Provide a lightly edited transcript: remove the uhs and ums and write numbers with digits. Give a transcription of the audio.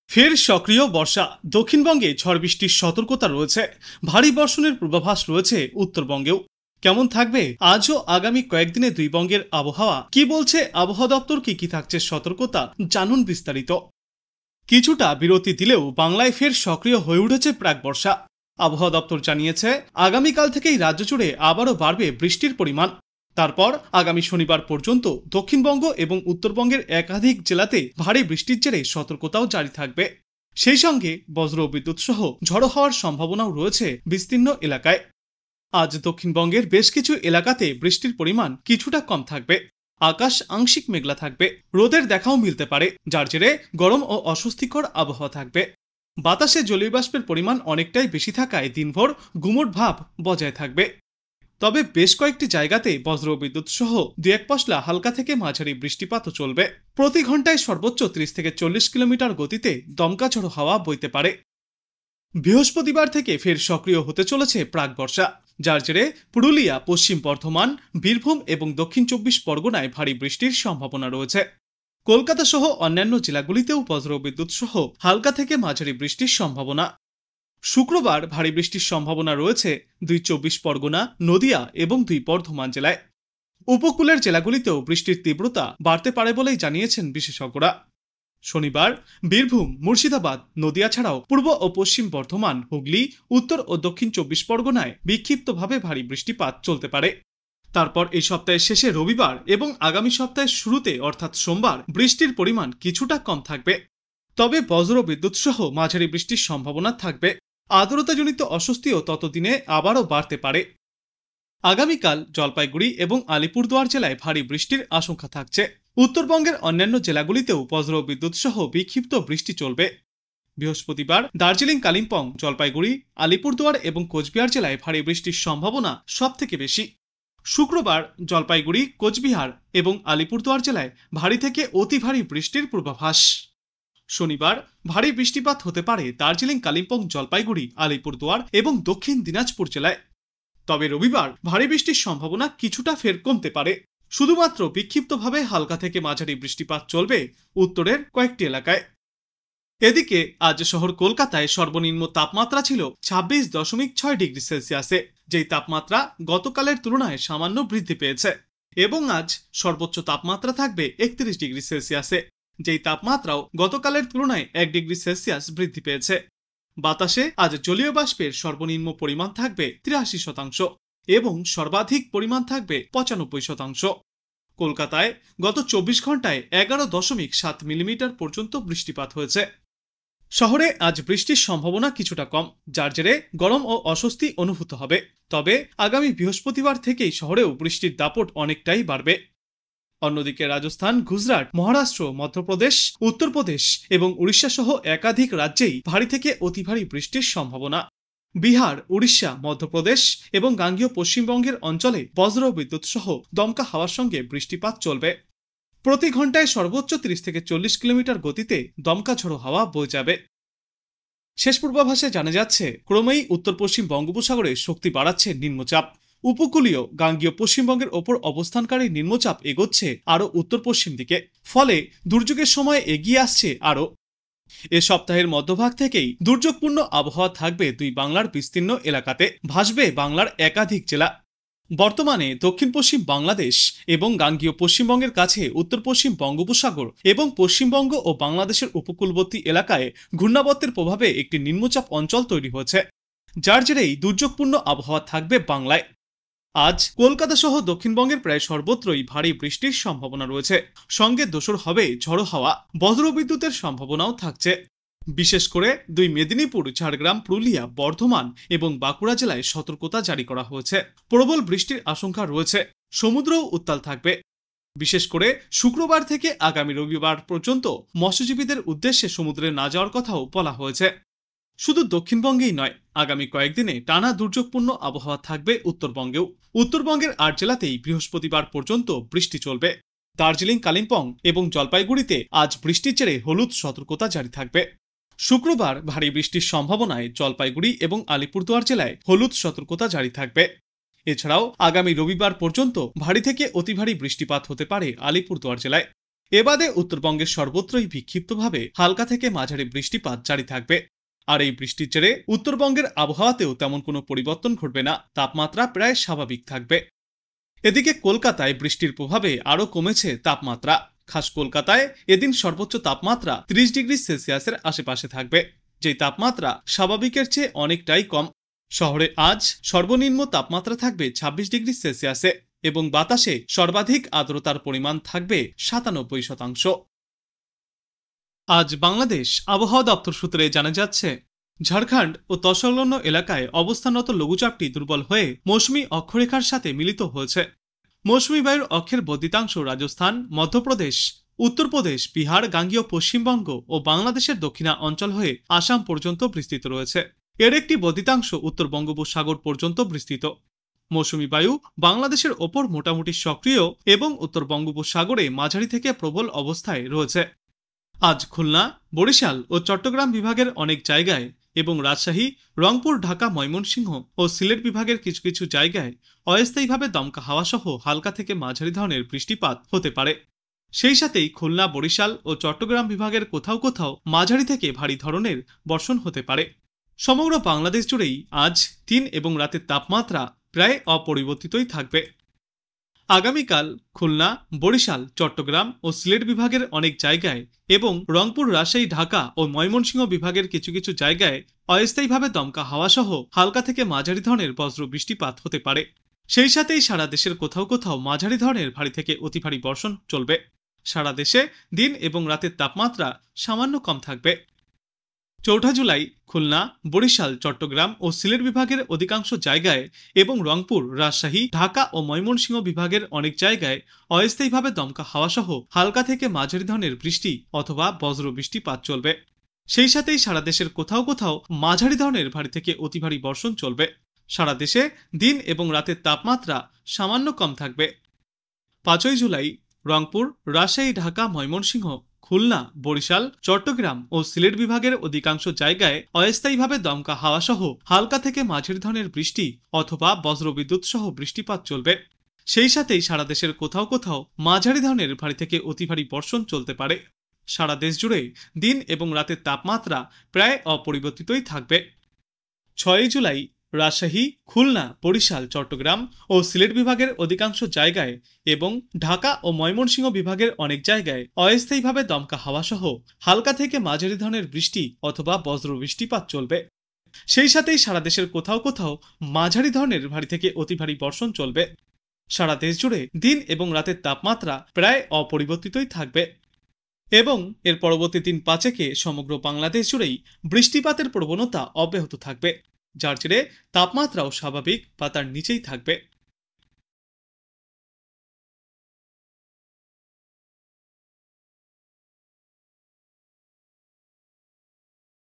ফের সক্রিয় বর্ষা। দক্ষিণবঙ্গে ঝড় বৃষ্টির সতর্কতা রয়েছে। ভারী বর্ষণের পূর্বাভাস রয়েছে উত্তরবঙ্গেও। কেমন থাকবে আজও আগামী কয়েকদিনে দুই বঙ্গের আবহাওয়া, কি বলছে আবহাওয়া দপ্তর, কি থাকছে সতর্কতা, জানুন বিস্তারিত। কিছুটা বিরতি দিলেও বাংলায় ফের সক্রিয় হয়ে উঠেছে প্রাক বর্ষা। আবহাওয়া দপ্তর জানিয়েছে আগামীকাল থেকেই রাজ্য জুড়ে আবারও বাড়বে বৃষ্টির পরিমাণ। তারপর আগামী শনিবার পর্যন্ত দক্ষিণবঙ্গ এবং উত্তরবঙ্গের একাধিক জেলাতে ভারী বৃষ্টির জেরে সতর্কতাও জারি থাকবে। সেই সঙ্গে বজ্র বিদ্যুৎ সহ ঝড়ো হওয়ার সম্ভাবনাও রয়েছে বিস্তীর্ণ এলাকায়। আজ দক্ষিণবঙ্গের বেশ কিছু এলাকাতে বৃষ্টির পরিমাণ কিছুটা কম থাকবে। আকাশ আংশিক মেঘলা থাকবে, রোদের দেখাও মিলতে পারে, যার জেরে গরম ও অস্বস্তিকর আবহাওয়া থাকবে। বাতাসে জলীয় বাষ্পের পরিমাণ অনেকটাই বেশি থাকায় দিনভর গুমোট ভাব বজায় থাকবে। তবে বেশ কয়েকটি জায়গাতে বজ্র বিদ্যুৎ সহ দু এক পশলা হালকা থেকে মাঝারি বৃষ্টিপাতও চলবে। প্রতি ঘন্টায় সর্বোচ্চ 30 থেকে 40 কিলোমিটার গতিতে দমকা ঝড়ো হাওয়া বইতে পারে। বৃহস্পতিবার থেকে ফের সক্রিয় হতে চলেছে প্রাক বর্ষা, যার জেরে পুরুলিয়া, পশ্চিম বর্ধমান, বীরভূম এবং দক্ষিণ 24 পরগনায় ভারী বৃষ্টির সম্ভাবনা রয়েছে। কলকাতা সহ অন্যান্য জেলাগুলিতেও বজ্র বিদ্যুৎ সহ হালকা থেকে মাঝারি বৃষ্টির সম্ভাবনা। শুক্রবার ভারী বৃষ্টির সম্ভাবনা রয়েছে 24 পরগনা, নদিয়া এবং বর্ধমান জেলায়। উপকূলের জেলাগুলিতেও বৃষ্টির তীব্রতা বাড়তে পারে বলেই জানিয়েছেন বিশেষজ্ঞরা। শনিবার বীরভূম, মুর্শিদাবাদ, নদিয়া ছাড়াও পূর্ব ও পশ্চিম বর্ধমান, হুগলি, উত্তর ও দক্ষিণ 24 পরগনায় বিক্ষিপ্তভাবে ভারী বৃষ্টিপাত চলতে পারে। তারপর এই সপ্তাহের শেষে রবিবার এবং আগামী সপ্তাহের শুরুতে অর্থাৎ সোমবার বৃষ্টির পরিমাণ কিছুটা কম থাকবে। তবে বজ্র বিদ্যুৎ সহ মাঝারি বৃষ্টির সম্ভাবনা থাকবে। আর্দ্রতাজনিত অস্বস্তিও ততদিনে আবারও বাড়তে পারে। আগামীকাল জলপাইগুড়ি এবং আলিপুরদুয়ার জেলায় ভারী বৃষ্টির আশঙ্কা থাকছে। উত্তরবঙ্গের অন্যান্য জেলাগুলিতেও বজ্র বিদ্যুৎ সহ বিক্ষিপ্ত বৃষ্টি চলবে। বৃহস্পতিবার দার্জিলিং, কালিম্পং, জলপাইগুড়ি, আলিপুরদুয়ার এবং কোচবিহার জেলায় ভারী বৃষ্টির সম্ভাবনা সবথেকে বেশি। শুক্রবার জলপাইগুড়ি, কোচবিহার এবং আলিপুরদুয়ার জেলায় ভারী থেকে অতি ভারী বৃষ্টির পূর্বাভাস। শনিবার ভারী বৃষ্টিপাত হতে পারে দার্জিলিং, কালিম্পং, জলপাইগুড়ি, আলিপুরদুয়ার এবং দক্ষিণ দিনাজপুর জেলায়। তবে রবিবার ভারী বৃষ্টির সম্ভাবনা কিছুটা ফের কমতে পারে। শুধুমাত্র বিক্ষিপ্তভাবে হালকা থেকে মাঝারি বৃষ্টিপাত চলবে উত্তরের কয়েকটি এলাকায়। এদিকে আজ শহর কলকাতায় সর্বনিম্ন তাপমাত্রা ছিল 26.6 ডিগ্রি সেলসিয়াসে, যেই তাপমাত্রা গতকালের তুলনায় সামান্য বৃদ্ধি পেয়েছে। এবং আজ সর্বোচ্চ তাপমাত্রা থাকবে 31 ডিগ্রি সেলসিয়াসে, যেই তাপমাত্রাও গতকালের তুলনায় 1 ডিগ্রি সেলসিয়াস বৃদ্ধি পেয়েছে। বাতাসে আজ জলীয় বাষ্পের সর্বনিম্ন পরিমাণ থাকবে 83% এবং সর্বাধিক পরিমাণ থাকবে 95%। কলকাতায় গত 24 ঘন্টায় 11.7 মিলিমিটার পর্যন্ত বৃষ্টিপাত হয়েছে। শহরে আজ বৃষ্টির সম্ভাবনা কিছুটা কম, যার জেরে গরম ও অস্বস্তি অনুভূত হবে। তবে আগামী বৃহস্পতিবার থেকেই শহরেও বৃষ্টির দাপট অনেকটাই বাড়বে। অন্যদিকে রাজস্থান, গুজরাট, মহারাষ্ট্র, মধ্যপ্রদেশ, উত্তরপ্রদেশ এবং উড়িষ্যা সহ একাধিক রাজ্যেই ভারী থেকে অতি ভারী বৃষ্টির সম্ভাবনা। বিহার, উড়িষ্যা, মধ্যপ্রদেশ এবং গাঙ্গেয় পশ্চিমবঙ্গের অঞ্চলে বজ্র বিদ্যুৎ সহ দমকা হাওয়ার সঙ্গে বৃষ্টিপাত চলবে। প্রতি ঘন্টায় সর্বোচ্চ 30 থেকে 40 কিলোমিটার গতিতে দমকা ঝড়ো হাওয়া বয়ে যাবে। শেষ পূর্বাভাসে জানা যাচ্ছে ক্রমেই উত্তর পশ্চিম বঙ্গোপসাগরে শক্তি বাড়াচ্ছে নিম্নচাপ। উপকূলীয় গাঙ্গেয় পশ্চিমবঙ্গের ওপর অবস্থানকারী নিম্নচাপ এগোচ্ছে আরও উত্তর পশ্চিম দিকে, ফলে দুর্যোগের সময় এগিয়ে আসছে আরও। এ সপ্তাহের মধ্যভাগ থেকেই দুর্যোগপূর্ণ আবহাওয়া থাকবে দুই বাংলার বিস্তীর্ণ এলাকাতে, ভাসবে বাংলার একাধিক জেলা। বর্তমানে দক্ষিণ পশ্চিম বাংলাদেশ এবং গাঙ্গেয় পশ্চিমবঙ্গের কাছে উত্তর পশ্চিম বঙ্গোপসাগর এবং পশ্চিমবঙ্গ ও বাংলাদেশের উপকূলবর্তী এলাকায় ঘূর্ণাবর্তের প্রভাবে একটি নিম্নচাপ অঞ্চল তৈরি হয়েছে, যার জেরেই দুর্যোগপূর্ণ আবহাওয়া থাকবে বাংলায়। আজ কলকাতা সহ দক্ষিণবঙ্গের প্রায় সর্বত্রই ভারী বৃষ্টির সম্ভাবনা রয়েছে। সঙ্গে দোসর হবে ঝড়ো হাওয়া, বজ্রবিদ্যুতের সম্ভাবনাও থাকছে। বিশেষ করে দুই মেদিনীপুর, ঝাড়গ্রাম, পুরুলিয়া, বর্ধমান এবং বাঁকুড়া জেলায় সতর্কতা জারি করা হয়েছে। প্রবল বৃষ্টির আশঙ্কা রয়েছে। সমুদ্রও উত্তাল থাকবে। বিশেষ করে শুক্রবার থেকে আগামী রবিবার পর্যন্ত মৎস্যজীবীদের উদ্দেশ্যে সমুদ্রে না যাওয়ার কথাও বলা হয়েছে। শুধু দক্ষিণবঙ্গেই নয়, আগামী কয়েকদিনে টানা দুর্যোগপূর্ণ আবহাওয়া থাকবে উত্তরবঙ্গেও। উত্তরবঙ্গের 8 জেলাতেই বৃহস্পতিবার পর্যন্ত বৃষ্টি চলবে। দার্জিলিং, কালিম্পং এবং জলপাইগুড়িতে আজ বৃষ্টির জেরে হলুদ সতর্কতা জারি থাকবে। শুক্রবার ভারী বৃষ্টির সম্ভাবনায় জলপাইগুড়ি এবং আলিপুরদুয়ার জেলায় হলুদ সতর্কতা জারি থাকবে। এছাড়াও আগামী রবিবার পর্যন্ত ভারী থেকে অতি ভারী বৃষ্টিপাত হতে পারে আলিপুরদুয়ার জেলায়। এবাদে উত্তরবঙ্গের সর্বত্রই বিক্ষিপ্তভাবে হালকা থেকে মাঝারি বৃষ্টিপাত জারি থাকবে। আর এই বৃষ্টির জেরে উত্তরবঙ্গের আবহাওয়াতেও তেমন কোনো পরিবর্তন ঘটবে না, তাপমাত্রা প্রায় স্বাভাবিক থাকবে। এদিকে কলকাতায় বৃষ্টির প্রভাবে আরও কমেছে তাপমাত্রা। খাস কলকাতায় এদিন সর্বোচ্চ তাপমাত্রা 30 ডিগ্রি সেলসিয়াসের আশেপাশে থাকবে, যে তাপমাত্রা স্বাভাবিকের চেয়ে অনেকটাই কম। শহরে আজ সর্বনিম্ন তাপমাত্রা থাকবে 26 ডিগ্রি সেলসিয়াসে এবং বাতাসে সর্বাধিক আর্দ্রতার পরিমাণ থাকবে 97%। আজ বাংলাদেশ আবহাওয়া দপ্তর সূত্রে জানা যাচ্ছে, ঝাড়খণ্ড ও তৎসংলগ্ন এলাকায় অবস্থানরত লঘুচাপটি দুর্বল হয়ে মৌসুমী অক্ষরেখার সাথে মিলিত হয়েছে। মৌসুমী বায়ুর অক্ষের বর্ধিতাংশ রাজস্থান, মধ্যপ্রদেশ, উত্তরপ্রদেশ, বিহার, গাঙ্গীয় পশ্চিমবঙ্গ ও বাংলাদেশের দক্ষিণা অঞ্চল হয়ে আসাম পর্যন্ত বিস্তৃত রয়েছে। এর একটি বর্ধিতাংশ উত্তর বঙ্গোপসাগর পর্যন্ত বিস্তৃত। মৌসুমী বায়ু বাংলাদেশের ওপর মোটামুটি সক্রিয় এবং উত্তর বঙ্গোপসাগরে মাঝারি থেকে প্রবল অবস্থায় রয়েছে। আজ খুলনা, বরিশাল ও চট্টগ্রাম বিভাগের অনেক জায়গায় এবং রাজশাহী, রংপুর, ঢাকা, ময়মনসিংহ ও সিলেট বিভাগের কিছু কিছু জায়গায় অস্থায়ীভাবে দমকা হাওয়া সহ হালকা থেকে মাঝারি ধরনের বৃষ্টিপাত হতে পারে। সেই সাথেই খুলনা, বরিশাল ও চট্টগ্রাম বিভাগের কোথাও কোথাও মাঝারি থেকে ভারী ধরনের বর্ষণ হতে পারে। সমগ্র বাংলাদেশ জুড়েই আজ দিন এবং রাতের তাপমাত্রা প্রায় অপরিবর্তিতই থাকবে। আগামীকাল খুলনা, বরিশাল, চট্টগ্রাম ও সিলেট বিভাগের অনেক জায়গায় এবং রংপুর, রাজশাহী, ঢাকা ও ময়মনসিংহ বিভাগের কিছু কিছু জায়গায় অস্থায়ীভাবে দমকা হাওয়া সহ হালকা থেকে মাঝারি ধরনের বজ্র বৃষ্টিপাত হতে পারে। সেই সাথেই সারা দেশের কোথাও কোথাও মাঝারি ধরনের ভারী থেকে অতি ভারী বর্ষণ চলবে। সারা দেশে দিন এবং রাতের তাপমাত্রা সামান্য কম থাকবে। 4 জুলাই খুলনা, বরিশাল, চট্টগ্রাম ও সিলেট বিভাগের অধিকাংশ জায়গায় এবং রংপুর, রাজশাহী, ঢাকা ও ময়মনসিংহ বিভাগের অনেক জায়গায় অস্থায়ীভাবে দমকা হাওয়া সহ হালকা থেকে মাঝারি ধরনের বৃষ্টি অথবা বজ্র বৃষ্টিপাত চলবে। সেই সাথেই সারা দেশের কোথাও কোথাও মাঝারি ধরনের ভারী থেকে অতি ভারী বর্ষণ চলবে। সারা দেশে দিন এবং রাতের তাপমাত্রা সামান্য কম থাকবে। 5 জুলাই রংপুর, রাজশাহী, ঢাকা, ময়মনসিংহ, খুলনা, বরিশাল, চট্টগ্রাম ও সিলেট বিভাগের অধিকাংশ জায়গায় অস্থায়ীভাবে দমকা হাওয়া সহ হালকা থেকে মাঝারি ধরনের বৃষ্টি অথবা বজ্রবিদ্যুৎ সহ বৃষ্টিপাত চলবে। সেই সাথেই সারা দেশের কোথাও কোথাও মাঝারি ধরনের ভারী থেকে অতি ভারী বর্ষণ চলতে পারে। সারা দেশ জুড়ে দিন এবং রাতের তাপমাত্রা প্রায় অপরিবর্তিতই থাকবে। 6 জুলাই রাজশাহী, খুলনা, বরিশাল, চট্টগ্রাম ও সিলেট বিভাগের অধিকাংশ জায়গায় এবং ঢাকা ও ময়মনসিংহ বিভাগের অনেক জায়গায় অস্থায়ীভাবে দমকা হাওয়া সহ হালকা থেকে মাঝারি ধরনের বৃষ্টি অথবা বজ্র বৃষ্টিপাত চলবে। সেই সাথেই সারা দেশের কোথাও কোথাও মাঝারি ধরনের ভারী থেকে অতি ভারী বর্ষণ চলবে। সারা দেশ জুড়ে দিন এবং রাতের তাপমাত্রা প্রায় অপরিবর্তিতই থাকবে এবং এর পরবর্তী দিন 5 সমগ্র বাংলাদেশ জুড়েই বৃষ্টিপাতের প্রবণতা অব্যাহত থাকবে, যার জেরে তাপমাত্রাও স্বাভাবিক বা তার নিচেই থাকবে।